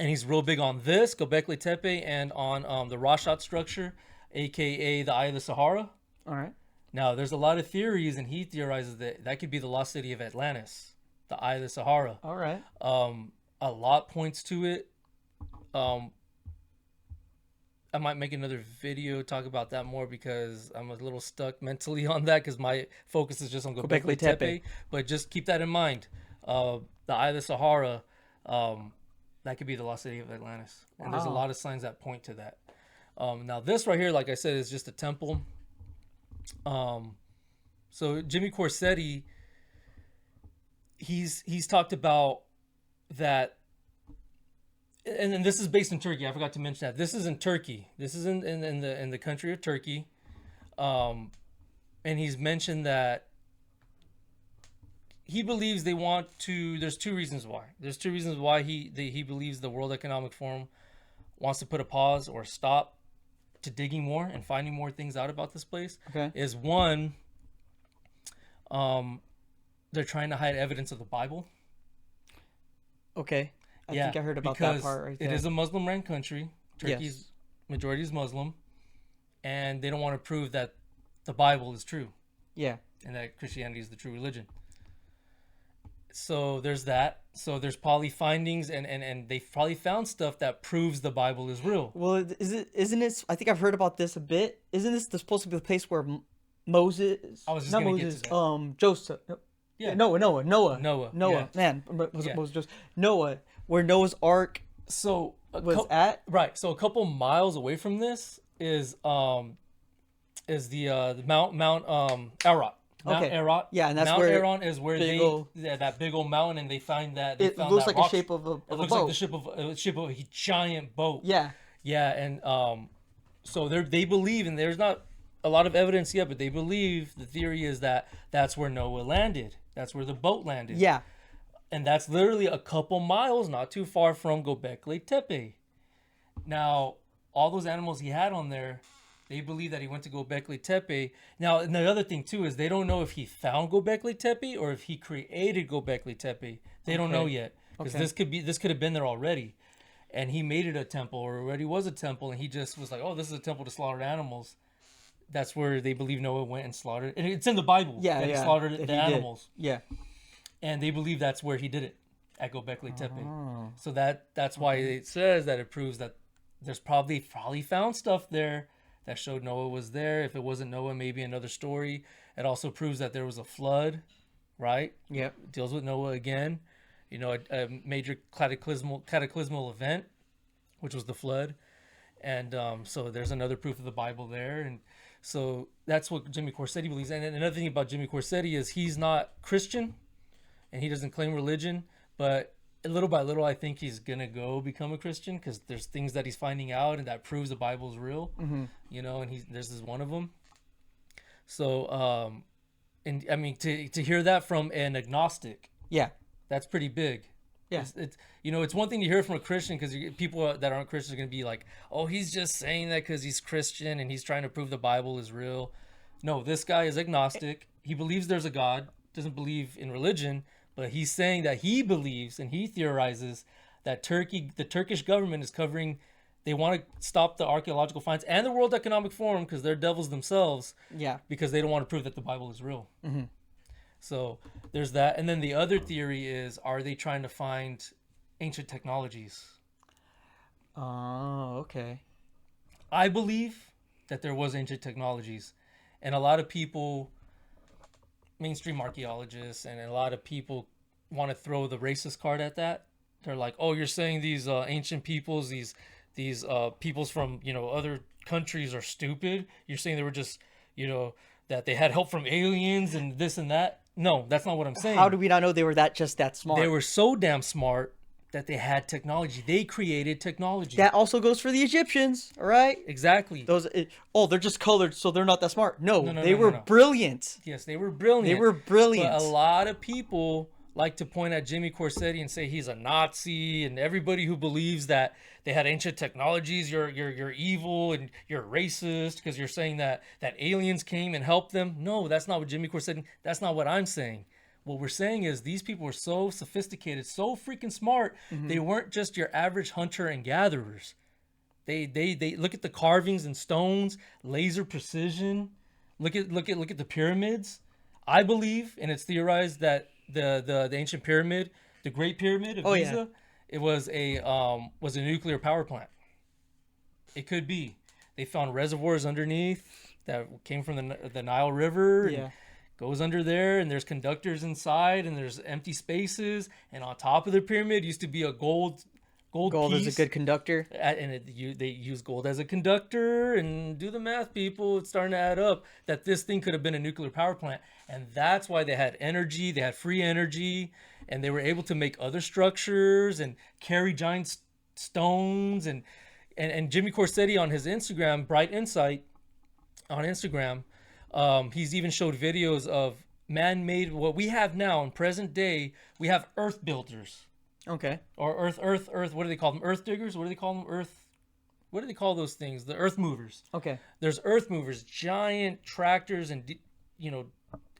And he's real big on this, Göbekli Tepe, and on the Rashad structure, a.k.a. the Eye of the Sahara. All right. Now, there's a lot of theories, and he theorizes that could be the lost city of Atlantis, the Eye of the Sahara. All right. A lot points to it. I might make another video talk about that more because I'm a little stuck mentally on that because my focus is just on Göbekli Tepe. But just keep that in mind. The Eye of the Sahara, that could be the lost city of Atlantis. And there's a lot of signs that point to that. Now, this right here, like I said, is just a temple. So Jimmy Corsetti, he's talked about that, and this is based in Turkey. I forgot to mention that this is in Turkey. This is in the country of Turkey, and he's mentioned that he believes they want to. There's two reasons why. There's two reasons why he believes the World Economic Forum wants to put a pause or stop to digging more and finding more things out about this place. Okay. Is one, they're trying to hide evidence of the Bible. Okay. I think I heard about that part right there. It is a Muslim-ran country. Turkey's majority is Muslim, and they don't want to prove that the Bible is true. Yeah. And that Christianity is the true religion. So there's that. So there's probably findings, and they've probably found stuff that proves the Bible is real. Well, isn't it? I think I've heard about this a bit. Isn't this supposed to be the place where Moses? I was just not gonna Moses. get to that. Joseph. Yeah. Noah. Yeah. Man, was just Noah, where Noah's Ark So was at. Right. So a couple miles away from this is the Mount Ararat. Mount Ararat. Yeah, and that's Mount where Ararat is where that big old mountain, and they find that it looks like a shape of a it looks boat. like the shape of a giant boat. Yeah. Yeah, and so they believe, and there's not a lot of evidence yet, but they believe the theory is that that's where Noah landed. That's where the boat landed. Yeah. And that's literally a couple miles, not too far from Göbekli Tepe. Now, all those animals he had on there, They believe that he went to Göbekli Tepe. Now, and the other thing too is they don't know if he found Göbekli Tepe or if he created Göbekli Tepe. They don't know yet, because this could have been there already, and he made it a temple, or already was a temple, and he just was like, oh, this is a temple to slaughter animals. That's where they believe Noah went and slaughtered, and it's in the Bible. That he slaughtered the animals. Yeah, and they believe that's where he did it, at Göbekli Tepe. So that's why it says that it proves that there's probably found stuff there that showed Noah was there. If it wasn't Noah, maybe another story. It also proves that there was a flood, right? Yep. It deals with Noah again. You know, a major cataclysmal event, which was the flood. And so there's another proof of the Bible there. And so that's what Jimmy Corsetti believes. And another thing about Jimmy Corsetti is he's not Christian, and he doesn't claim religion. But little by little, I think he's going to go become a Christian, because there's things that he's finding out and that proves the Bible is real, you know, and this is one of them. So, and I mean, to hear that from an agnostic, yeah, that's pretty big. Yeah. It's you know, it's one thing to hear from a Christian, because people that aren't Christians are going to be like, oh, he's just saying that because he's Christian and he's trying to prove the Bible is real. No, this guy is agnostic. He believes there's a God, doesn't believe in religion, but he's saying that he believes and he theorizes that the Turkish government is covering, they want to stop the archaeological finds and the World Economic Forum, because they're devils themselves. Yeah. Because they don't want to prove that the Bible is real. So there's that. And then the other theory is, are they trying to find ancient technologies? Oh, okay. I believe that there was ancient technologies. And a lot of people, mainstream archaeologists, and a lot of people want to throw the racist card at that. They're like, oh, you're saying these ancient peoples, these peoples from, you know, other countries are stupid. You're saying they were just, you know, that they had help from aliens and this and that. No, that's not what I'm saying. How do we not know they were just that smart? They were so damn smart that they had technology. They created technology. That also goes for the Egyptians, all right? Exactly. They're just colored, so they're not that smart. No, they were brilliant. Yes, they were brilliant. They were brilliant. But a lot of people like to point at Jimmy Corsetti and say he's a Nazi, and everybody who believes that they had ancient technologies, you're evil and you're racist because you're saying that aliens came and helped them. No, that's not what Jimmy Corsetti, that's not what I'm saying. What we're saying is these people were so sophisticated, so freaking smart. They weren't just your average hunter and gatherers. They look at the carvings and stones, laser precision. Look at the pyramids. I believe, and it's theorized, that the ancient pyramid, the Great Pyramid of Giza, it was a nuclear power plant. It could be. They found reservoirs underneath that came from the Nile River. And goes under there, and there's conductors inside, and there's empty spaces, and on top of the pyramid used to be a gold piece. Is a good conductor. And they use gold as a conductor, and do the math, people. It's starting to add up that this thing could have been a nuclear power plant. And that's why they had energy. They had free energy, and they were able to make other structures and carry giant stones. And Jimmy Corsetti on his Instagram, Bright Insight on Instagram, he's even showed videos of man-made, what we have now in present day, we have earth builders. Okay. Or earth, what do they call them? Earth diggers? What do they call them? What do they call those things? The earth movers. Okay. There's earth movers, giant tractors, and, you know,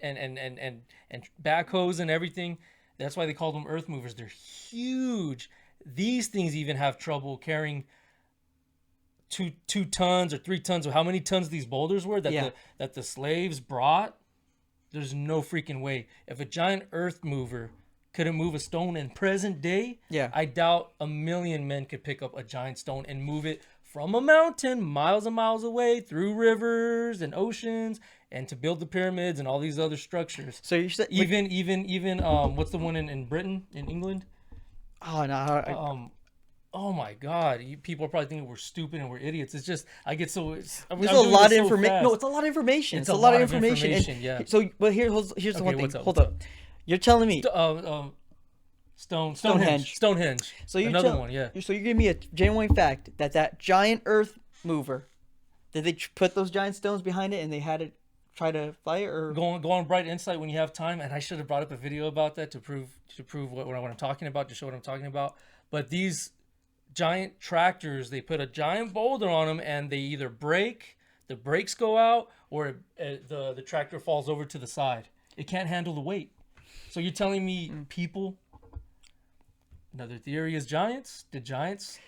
and backhoes and everything. That's why they call them earth movers. They're huge. These things even have trouble carrying 2 tons or 3 tons, or how many tons these boulders were that the slaves brought. There's no freaking way. If a giant earth mover couldn't move a stone in present day, I doubt a million men could pick up a giant stone and move it from a mountain miles and miles away through rivers and oceans, and to build the pyramids and all these other structures. So you said even what's the one in Britain, in England? Oh no. Oh my God! People are probably thinking we're stupid and we're idiots. It's just I get so. There's a lot of information. No, it's a lot of information. It's a lot of information. Yeah. So, but here's the one thing. Hold up. You're telling me. Stonehenge. So another one. Yeah. So you give me a genuine fact that giant earth mover, did they put those giant stones behind it and they had it try to fly it, or go on Bright Insight when you have time. And I should have brought up a video about that to prove what I'm talking about, to show what I'm talking about. But these giant tractors, they put a giant boulder on them, and they either break, the brakes go out, or the tractor falls over to the side. It can't handle the weight. So you're telling me people? Another theory is giants. Did giants,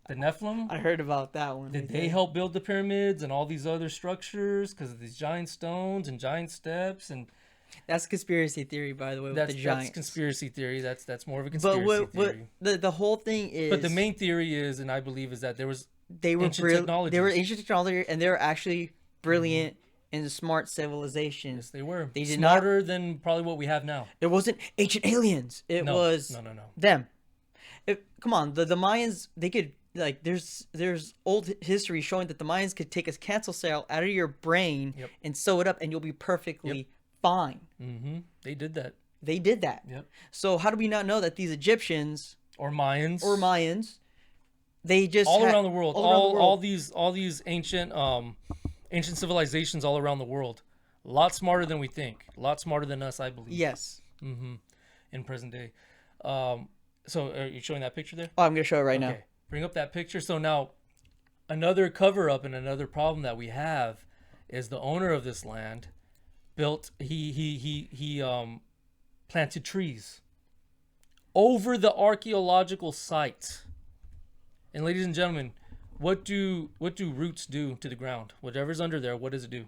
the Nephilim? I heard about that one. Did they help build the pyramids and all these other structures because of these giant stones and giant steps? And that's conspiracy theory, by the way. With the giants. That's conspiracy theory. That's more of a conspiracy theory. The whole thing is. But the main theory is, and I believe, is that they were ancient technology. They were ancient technology, and they were actually brilliant and smart civilization. Yes, they were. They did smarter than probably what we have now. It wasn't ancient aliens. It was them. Come on, the Mayans, they could, like, there's old history showing that the Mayans could take a cancer cell out of your brain and sew it up, and you'll be perfectly fine. They did that. They did that. Yep. So how do we not know that these Egyptians or Mayans they just all around the world, all these ancient civilizations all around the world, a lot smarter than we think, a lot smarter than us, I believe. Yes. In present day. So are you showing that picture there? Oh, I'm gonna show it right now. Bring up that picture. So now, another cover up and another problem that we have is the owner of this land built. He planted trees over the archaeological site. And ladies and gentlemen, what do roots do to the ground? Whatever's under there, what does it do?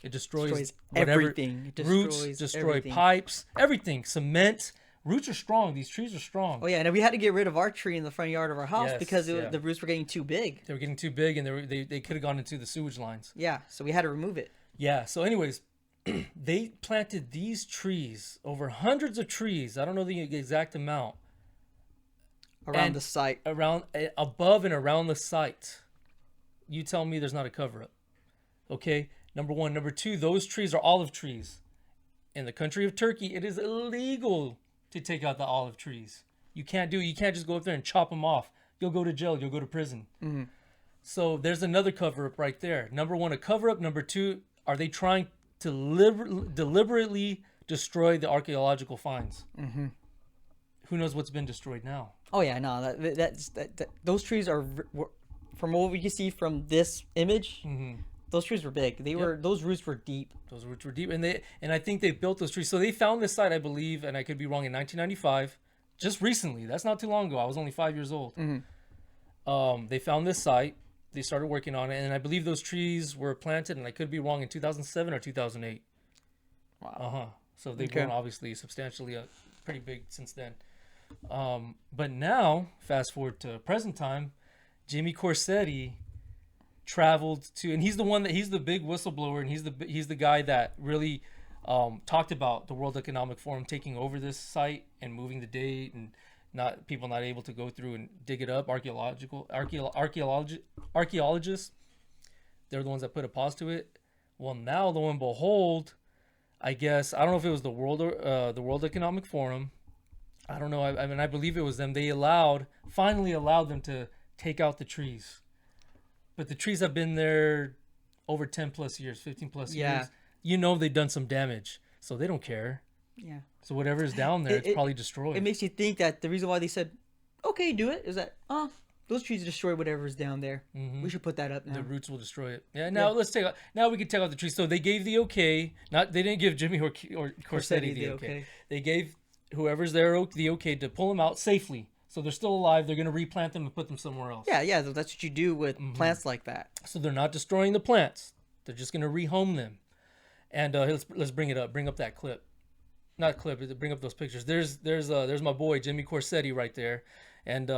It destroys everything. It roots destroy pipes, everything. Cement. Roots are strong. These trees are strong. Oh yeah, and we had to get rid of our tree in the front yard of our house because the roots were getting too big. They were getting too big, and they could have gone into the sewage lines. Yeah, so we had to remove it. Yeah. So, anyways, they planted these trees, over hundreds of trees. I don't know the exact amount. Around the site. Above and around the site. You tell me there's not a cover up. Okay. Number one. Number two. Those trees are olive trees. In the country of Turkey, it is illegal to take out the olive trees. You can't just go up there and chop them off. You'll go to jail. You'll go to prison. So there's another cover up right there. Number one, a cover up. Number two, are they trying to deliberately destroy the archaeological finds? Who knows what's been destroyed now? Oh yeah, no, those trees are, from what we can see from this image, those trees were big. Those roots were deep. Those roots were deep, and I think they built those trees. So they found this site, I believe, and I could be wrong, in 1995, just recently. That's not too long ago. I was only 5 years old. They found this site. They started working on it, and I believe those trees were planted, and I could be wrong, in 2007 or 2008. Wow. So they've grown obviously substantially, pretty big since then. But now, fast forward to present time, Jimmy Corsetti traveled to, and he's the big whistleblower, and he's the guy that really talked about the World Economic Forum taking over this site and moving the date, and people not able to go through and dig it up. Archaeologists, they're the ones that put a pause to it. Well, now lo and behold, I guess, I don't know if it was the World Economic Forum. I don't know. I mean, I believe it was them. They finally allowed them to take out the trees. But the trees have been there over 10 plus years, 15 plus years. You know they've done some damage, so they don't care. Yeah. So whatever is down there, it's probably destroyed. It makes you think that the reason why they said, okay, do it, is that, those trees destroy whatever is down there. We should put that up now. The roots will destroy it. Yeah. Now we can take out the trees. So they gave the okay. They didn't give Jimmy or Corsetti the okay. They gave whoever's there the okay to pull them out safely. So they're still alive. They're going to replant them and put them somewhere else. Yeah. That's what you do with plants like that. So they're not destroying the plants. They're just going to rehome them. And let's bring it up. Bring up that clip. Not clip. Bring up those pictures. There's my boy Jimmy Corsetti right there. And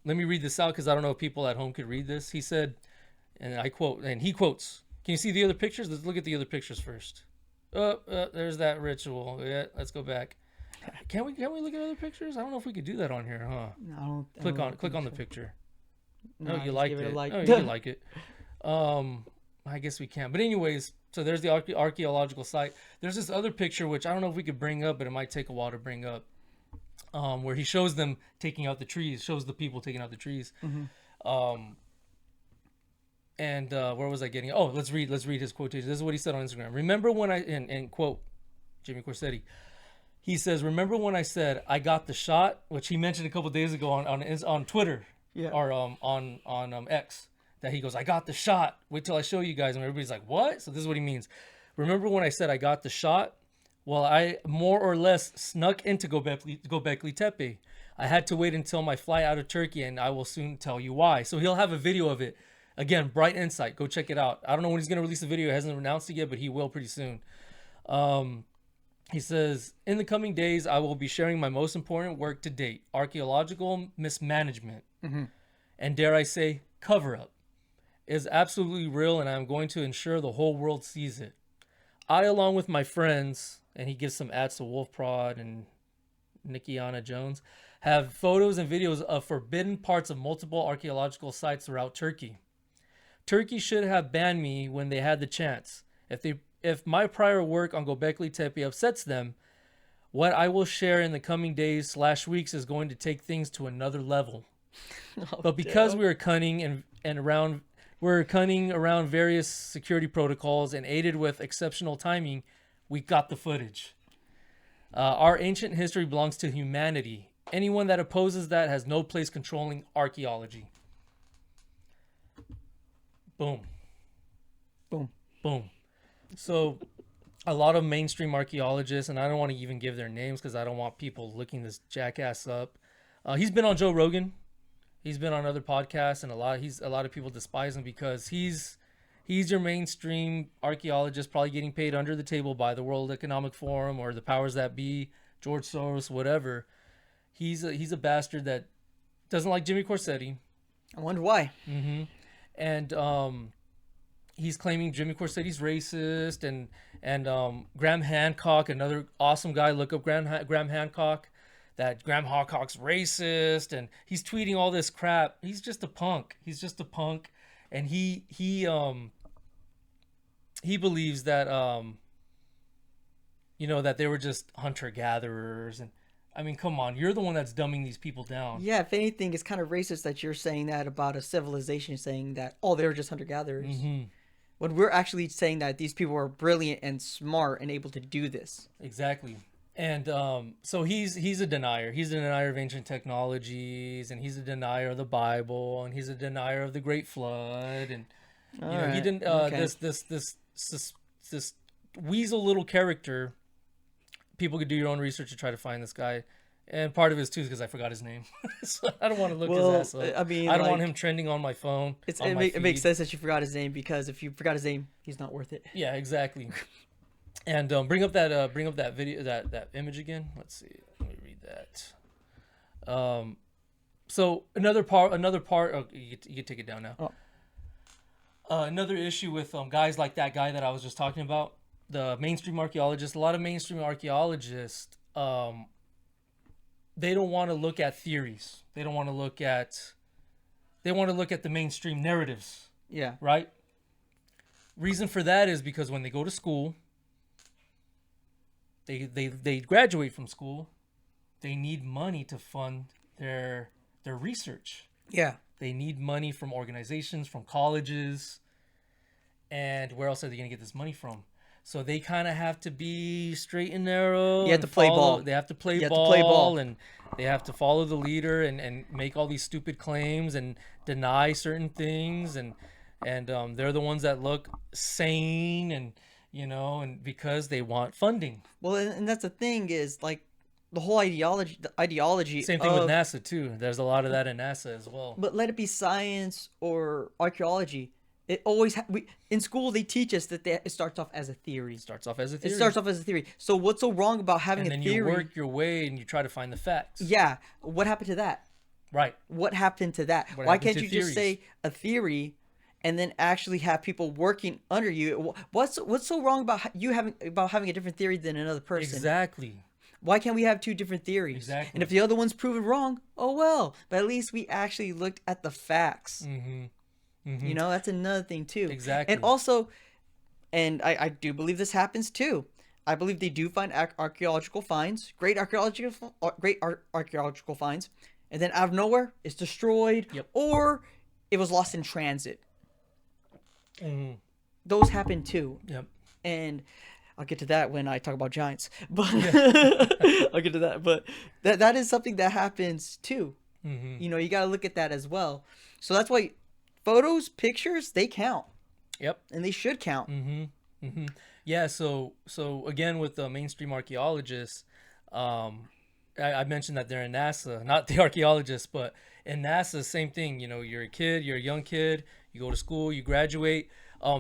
let me read this out because I don't know if people at home could read this. He said, and I quote, and he quotes. Can you see the other pictures? Let's look at the other pictures first. There's that ritual. Yeah, let's go back. Can we look at other pictures? I don't know if we could do that on here, huh? No, click on the picture. No, you liked it. Like. Oh, you like it. I guess we can. But anyways, so there's the archaeological site. There's this other picture which I don't know if we could bring up, but it might take a while to bring up. Where he shows them taking out the trees, shows the people taking out the trees. And where was I getting? Oh, let's read his quotation. This is what he said on Instagram. Remember when and quote Jimmy Corsetti. He says, "Remember when I said I got the shot," which he mentioned a couple days ago on Twitter, or on X, that he goes, I got the shot. Wait till I show you guys. And everybody's like, what? So this is what he means. Remember when I said I got the shot? Well, I more or less snuck into Göbekli Tepe. I had to wait until my flight out of Turkey, and I will soon tell you why. So he'll have a video of it. Again, Bright Insight. Go check it out. I don't know when he's going to release the video. He hasn't announced it yet, but he will pretty soon. He says, in the coming days, I will be sharing my most important work to date, archaeological mismanagement, and dare I say, cover-up. It is absolutely real, and I'm going to ensure the whole world sees it. I, along with my friends, and he gives some ads to Wolf Prod and Nikiana Jones, have photos and videos of forbidden parts of multiple archaeological sites throughout Turkey. Turkey should have banned me when they had the chance. If my prior work on Göbekli Tepe upsets them, what I will share in the coming days / weeks is going to take things to another level. But because we were cunning around various security protocols and aided with exceptional timing, we got the footage. Our ancient history belongs to humanity. Anyone that opposes that has no place controlling archaeology. Boom. Boom. Boom. So a lot of mainstream archaeologists, and I don't want to even give their names because I don't want people looking this jackass up. He's been on Joe Rogan. He's been on other podcasts, and a lot of people despise him because he's your mainstream archaeologist, probably getting paid under the table by the World Economic Forum or the powers that be, George Soros, whatever. He's a bastard that doesn't like Jimmy Corsetti. I wonder why. And he's claiming Jimmy Corsetti's racist, and Graham Hancock, another awesome guy. Look up Graham Hancock. That Graham Hancock's racist, and he's tweeting all this crap. He's just a punk. And he believes that that they were just hunter gatherers. And I mean, come on, you're the one that's dumbing these people down. Yeah, if anything, it's kind of racist that you're saying that about a civilization, saying that they were just hunter gatherers. When we're actually saying that these people are brilliant and smart and able to do this. Exactly. And so he's a denier. He's a denier of ancient technologies, and he's a denier of the Bible, and he's a denier of the Great Flood, and he didn't. This weasel little character. People could do your own research to try to find this guy, and part of it is too because I forgot his name. So I don't want to look his ass up. I mean, I don't want him trending on my phone. It makes sense that you forgot his name, because if you forgot his name, he's not worth it. Yeah, exactly. And bring up that video, that image again. Let's see. Let me read that. So another part. Oh, you can take it down now. Another issue with guys like that guy that I was just talking about, the mainstream archaeologists. A lot of mainstream archaeologists, they don't want to look at theories. They want to look at the mainstream narratives. Yeah. Right. Reason for that is because when they go to school, they graduate from school, they need money to fund their research. Yeah. They need money from organizations, from colleges, and where else are they going to get this money from? So they kind of have to be straight and narrow. You have to play ball. They have to play ball, and they have to follow the leader and make all these stupid claims and deny certain things, and they're the ones that look sane, and because they want funding. Well, and that's the thing, is like the whole ideology. Same thing with NASA too. There's a lot of that in NASA as well. But let it be science or archaeology, it always in school they teach us that it starts off as a theory. It starts off as a theory. So what's so wrong about having a theory? And then you work your way and you try to find the facts. Yeah. What happened to that? Right. What happened to that? Why can't you just say a theory and then actually have people working under you? What's so wrong about having a different theory than another person? Exactly. Why can't we have two different theories? Exactly. And if the other one's proven wrong, oh well. But at least we actually looked at the facts. That's another thing too. Exactly. And also, and I do believe this happens too. I believe they do find archaeological finds, great archaeological finds, and then out of nowhere it's destroyed, or it was lost in transit. Those happen too. Yep. And I'll get to that when I talk about giants. But I'll get to that. But that is something that happens too. You got to look at that as well. So that's why photos, pictures, they count, Yep. and they should count. Yeah. So again, with the mainstream archaeologists, I mentioned that they're in NASA, not the archaeologists, but in NASA, same thing. You know, you're a kid, you're a young kid, you go to school, you graduate.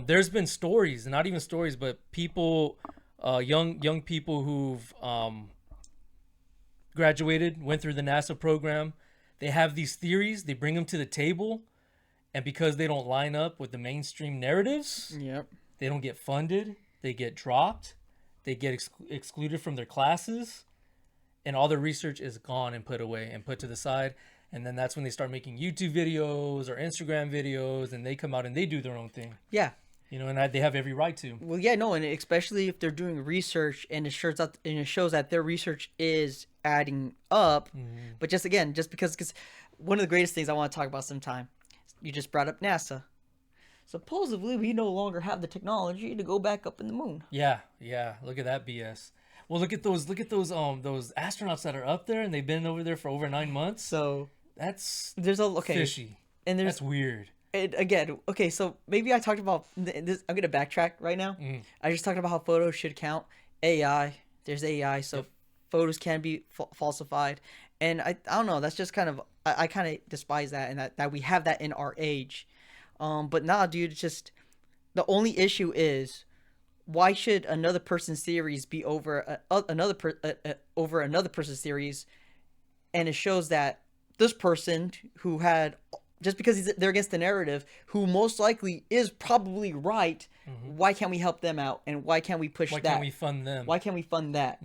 There's been stories, not even stories, but people, young people who've graduated, went through the NASA program. They have these theories, they bring them to the table, and because they don't line up with the mainstream narratives, Yep. they don't get funded, they get dropped, they get excluded from their classes, and all their research is gone and put away and put to the side. And then that's when they start making YouTube videos or Instagram videos, and they come out and they do their own thing. Yeah. You know, and they have every right to. Well, yeah, no, and especially if they're doing research and it shows that their research is adding up. But just because one of the greatest things I want to talk about sometime, you just brought up NASA. Supposedly, we no longer have the technology to go back up in the moon. Yeah. Look at that BS. Well, look at those astronauts that are up there, and they've been over there for over 9 months. So That's fishy, and that's weird. And again, okay, so maybe I talked about this. I'm gonna backtrack right now. I just talked about how photos should count. AI, there's AI, so photos can be falsified, and I don't know. That's just kind of I kind of despise that, and that we have that in our age. But nah, dude, it's just the only issue is why should another person's theories be over another person's theories, and it shows that this person who had. Just because they're against the narrative, who most likely is probably right, why can't we help them out? And why can't we push that? Why can't we fund them? Why can't we fund that?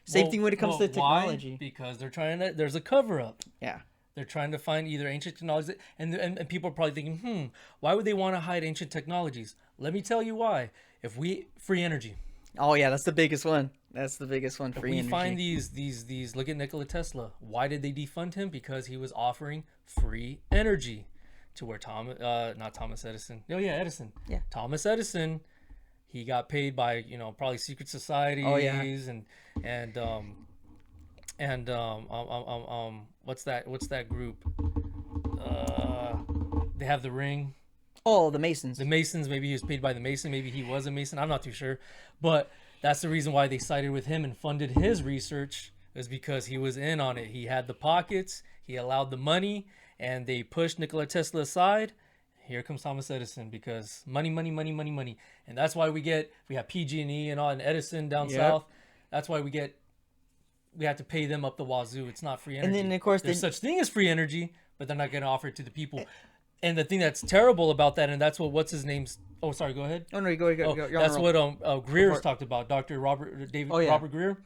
Same thing when it comes to technology. Why? Because they're trying to, there's a cover up. Yeah. They're trying to find either ancient technologies, and people are probably thinking, why would they want to hide ancient technologies? Let me tell you why. Free energy. Oh yeah, that's the biggest one. That's the biggest one. Free energy. We find these. Look at Nikola Tesla. Why did they defund him? Because he was offering free energy, to where not Thomas Edison. Oh yeah, Edison. Yeah. Thomas Edison. He got paid by probably secret societies. Oh, yeah. and what's that group? They have the ring. Oh, the Masons. The Masons. Maybe he was paid by the Mason. Maybe he was a Mason. I'm not too sure, but that's the reason why they sided with him and funded his research, is because he was in on it. He had the pockets. He allowed the money, and they pushed Nikola Tesla aside. Here comes Thomas Edison, because money, and that's why we have PG&E and all, and Edison down south. That's why we have to pay them up the wazoo. It's not free energy. And then of course there's such thing as free energy, but they're not going to offer it to the people. And the thing that's terrible about that, and that's what's his name's. Oh, sorry. Go ahead. Oh no, you go. That's what Greer's talked about. Dr. Robert Greer.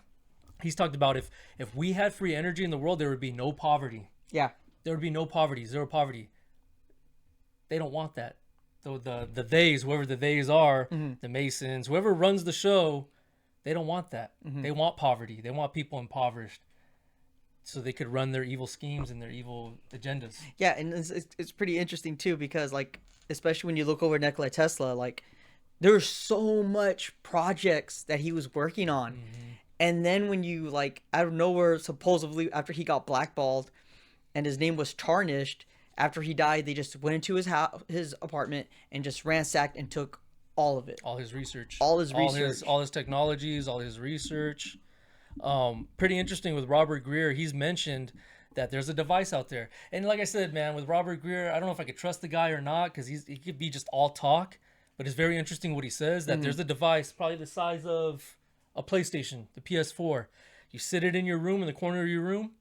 He's talked about if we had free energy in the world, there would be no poverty. Yeah. There would be no poverty, zero poverty. They don't want that. So the theys, whoever the theys are, the Masons, whoever runs the show, they don't want that. They want poverty. They want people impoverished, so they could run their evil schemes and their evil agendas. Yeah, and it's pretty interesting too, because especially when you look over Nikola Tesla, there's so much projects that he was working on, and then when you out of nowhere, supposedly after he got blackballed, and his name was tarnished after he died, they just went into his apartment and just ransacked and took all of it, all his research, all his technologies, all his research. Pretty interesting with Robert Greer. He's mentioned that there's a device out there, and like I said, man, with Robert Greer, I don't know if I could trust the guy or not, because he could be just all talk, but it's very interesting what he says, that there's a device probably the size of a PlayStation, the PS4. You sit it in your room, in the corner of your room,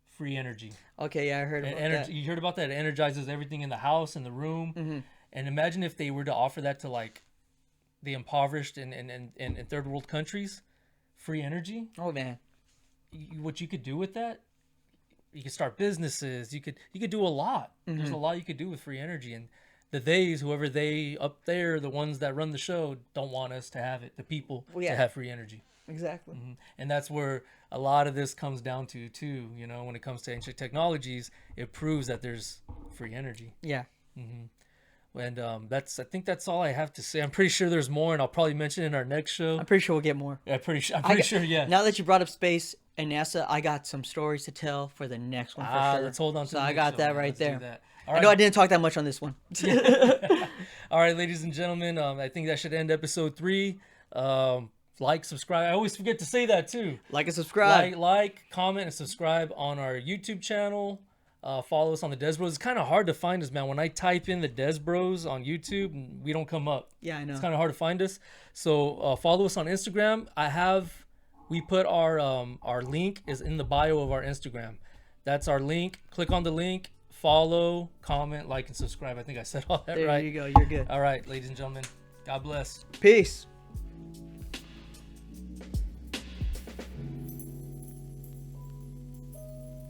free energy. Okay, yeah, I heard about that. You heard about that? It energizes everything in the house, in the room. And imagine if they were to offer that to the impoverished and third world countries, free energy. Oh man, what you could do with that? You could start businesses. You could do a lot. There's a lot you could do with free energy. And the theys, whoever they up there, the ones that run the show, don't want us to have it. The people to have free energy. Exactly. And that's where a lot of this comes down to too. When it comes to ancient technologies, it proves that there's free energy. Yeah. And I think that's all I have to say. I'm pretty sure there's more, and I'll probably mention it in our next show. I'm pretty sure we'll get more. Yeah, I'm pretty sure. Yeah. Now that you brought up space and NASA, I got some stories to tell for the next one for sure. Let's hold on to. So I got that right there. All I know I didn't talk that much on this one. All right, ladies and gentlemen, I think that should end episode 3. Like, subscribe. I always forget to say that too. Like and subscribe. Like, comment, and subscribe on our YouTube channel. Follow us on the Des Bros. It's kind of hard to find us, man. When I type in the Des Bros on YouTube, we don't come up. Yeah, I know. It's kind of hard to find us. So follow us on Instagram. We put our link is in the bio of our Instagram. That's our link. Click on the link. Follow, comment, like, and subscribe. I think I said all that There right. you go. You're good. All right, ladies and gentlemen. God bless. Peace.